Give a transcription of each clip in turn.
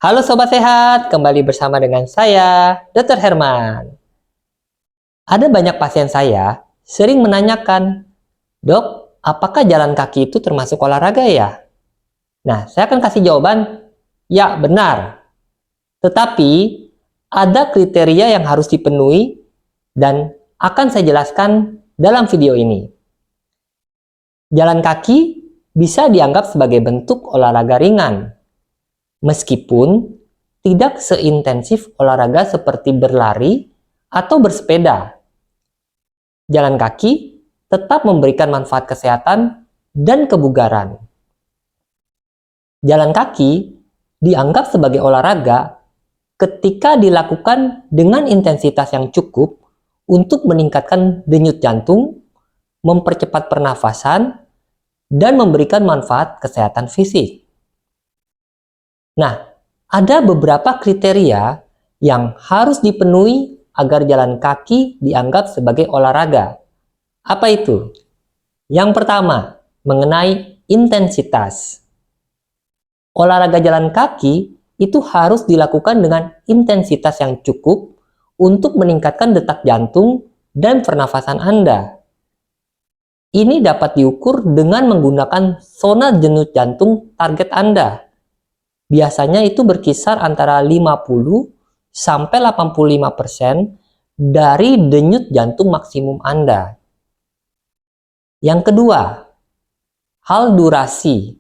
Halo Sobat Sehat, kembali bersama dengan saya, Dr. Herman. Ada banyak pasien saya sering menanyakan, "Dok, apakah jalan kaki itu termasuk olahraga ya?" Nah, saya akan kasih jawaban, ya benar. Tetapi, ada kriteria yang harus dipenuhi dan akan saya jelaskan dalam video ini. Jalan kaki bisa dianggap sebagai bentuk olahraga ringan, meskipun tidak seintensif olahraga seperti berlari atau bersepeda. Jalan kaki tetap memberikan manfaat kesehatan dan kebugaran. Jalan kaki dianggap sebagai olahraga ketika dilakukan dengan intensitas yang cukup untuk meningkatkan denyut jantung, mempercepat pernafasan, dan memberikan manfaat kesehatan fisik. Nah, ada beberapa kriteria yang harus dipenuhi agar jalan kaki dianggap sebagai olahraga. Apa itu? Yang pertama, mengenai intensitas. Olahraga jalan kaki itu harus dilakukan dengan intensitas yang cukup untuk meningkatkan detak jantung dan pernafasan Anda. Ini dapat diukur dengan menggunakan zona denyut jantung target Anda. Biasanya itu berkisar antara 50 sampai 85% dari denyut jantung maksimum Anda. Yang kedua, hal durasi.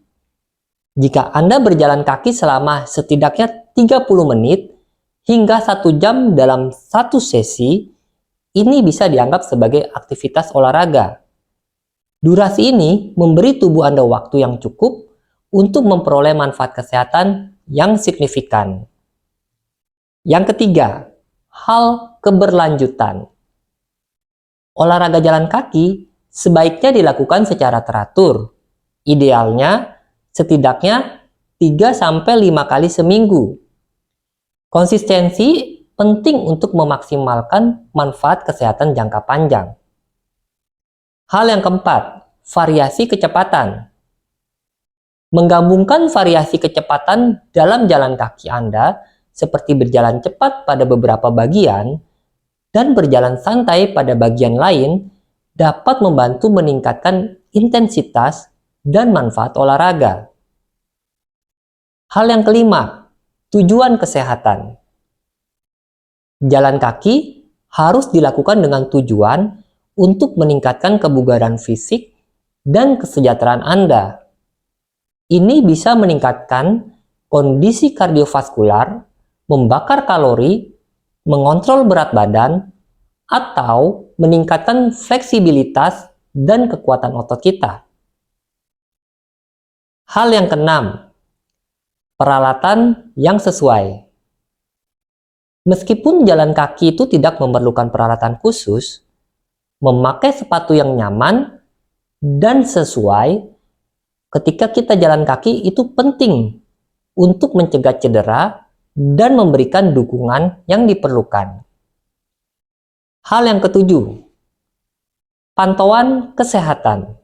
Jika Anda berjalan kaki selama setidaknya 30 menit hingga 1 jam dalam satu sesi, ini bisa dianggap sebagai aktivitas olahraga. Durasi ini memberi tubuh Anda waktu yang cukup untuk memperoleh manfaat kesehatan yang signifikan. Yang ketiga, hal keberlanjutan. Olahraga jalan kaki sebaiknya dilakukan secara teratur. Idealnya setidaknya 3-5 kali seminggu. Konsistensi penting untuk memaksimalkan manfaat kesehatan jangka panjang. Hal yang keempat, variasi kecepatan. Menggabungkan variasi kecepatan dalam jalan kaki Anda seperti berjalan cepat pada beberapa bagian dan berjalan santai pada bagian lain dapat membantu meningkatkan intensitas dan manfaat olahraga. Hal yang kelima, tujuan kesehatan. Jalan kaki harus dilakukan dengan tujuan untuk meningkatkan kebugaran fisik dan kesejahteraan Anda. Ini bisa meningkatkan kondisi kardiovaskular, membakar kalori, mengontrol berat badan, atau meningkatkan fleksibilitas dan kekuatan otot kita. Hal yang keenam, peralatan yang sesuai. Meskipun jalan kaki itu tidak memerlukan peralatan khusus, memakai sepatu yang nyaman dan sesuai ketika kita jalan kaki itu penting untuk mencegah cedera dan memberikan dukungan yang diperlukan. Hal yang ketujuh, pantauan kesehatan.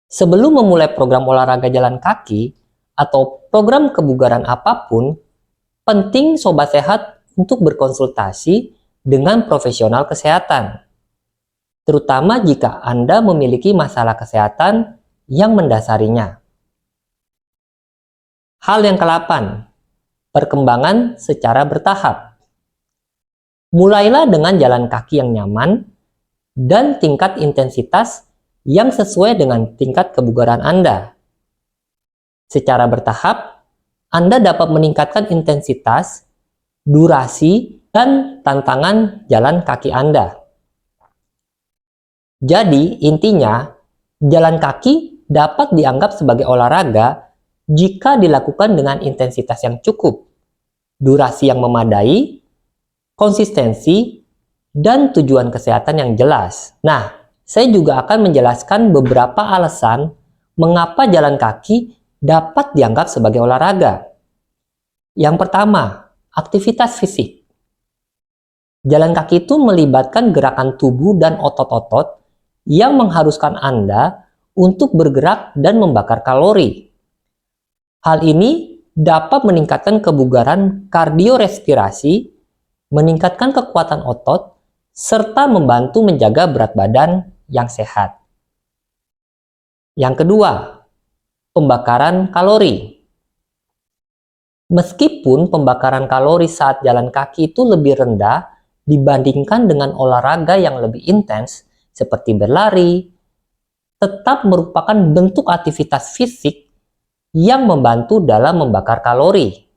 Sebelum memulai program olahraga jalan kaki atau program kebugaran apapun, penting Sobat Sehat untuk berkonsultasi dengan profesional kesehatan, terutama jika Anda memiliki masalah kesehatan yang mendasarinya. Hal yang ke-8, perkembangan secara bertahap. Mulailah dengan jalan kaki yang nyaman dan tingkat intensitas yang sesuai dengan tingkat kebugaran Anda. Secara bertahap, Anda dapat meningkatkan intensitas, durasi, dan tantangan jalan kaki Anda. Jadi, intinya, jalan kaki dapat dianggap sebagai olahraga jika dilakukan dengan intensitas yang cukup, durasi yang memadai, konsistensi, dan tujuan kesehatan yang jelas. Nah, saya juga akan menjelaskan beberapa alasan mengapa jalan kaki dapat dianggap sebagai olahraga. Yang pertama, aktivitas fisik. Jalan kaki itu melibatkan gerakan tubuh dan otot-otot yang mengharuskan Anda untuk bergerak dan membakar kalori. Hal ini dapat meningkatkan kebugaran kardiorespirasi, meningkatkan kekuatan otot, serta membantu menjaga berat badan yang sehat. Yang kedua, pembakaran kalori. Meskipun pembakaran kalori saat jalan kaki itu lebih rendah dibandingkan dengan olahraga yang lebih intens seperti berlari, tetap merupakan bentuk aktivitas fisik yang membantu dalam membakar kalori.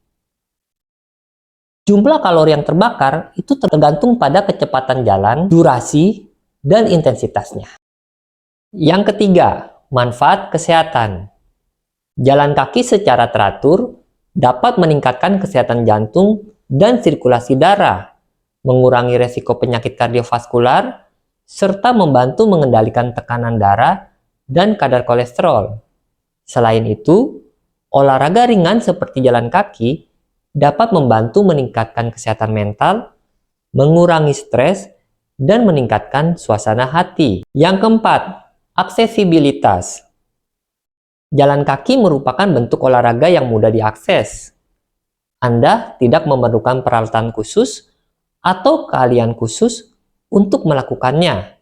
Jumlah kalori yang terbakar itu tergantung pada kecepatan jalan, durasi, dan intensitasnya. Yang ketiga, manfaat kesehatan. Jalan kaki secara teratur dapat meningkatkan kesehatan jantung dan sirkulasi darah, mengurangi resiko penyakit kardiovaskular, serta membantu mengendalikan tekanan darah dan kadar kolesterol. Selain itu, olahraga ringan seperti jalan kaki dapat membantu meningkatkan kesehatan mental, mengurangi stres, dan meningkatkan suasana hati. Yang keempat, aksesibilitas. Jalan kaki merupakan bentuk olahraga yang mudah diakses. Anda tidak memerlukan peralatan khusus atau keahlian khusus untuk melakukannya.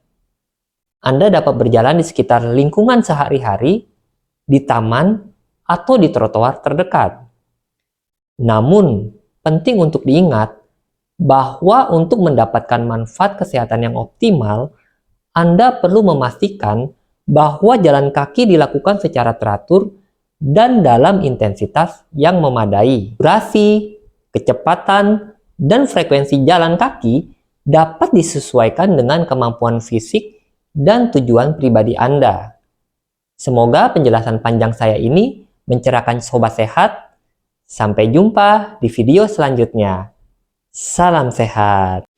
Anda dapat berjalan di sekitar lingkungan sehari-hari, di taman, atau di trotoar terdekat. Namun, penting untuk diingat bahwa untuk mendapatkan manfaat kesehatan yang optimal, Anda perlu memastikan bahwa jalan kaki dilakukan secara teratur dan dalam intensitas yang memadai. Durasi, kecepatan, dan frekuensi jalan kaki dapat disesuaikan dengan kemampuan fisik dan tujuan pribadi Anda. Semoga penjelasan panjang saya ini mencerahkan sobat sehat. Sampai jumpa di video selanjutnya. Salam sehat.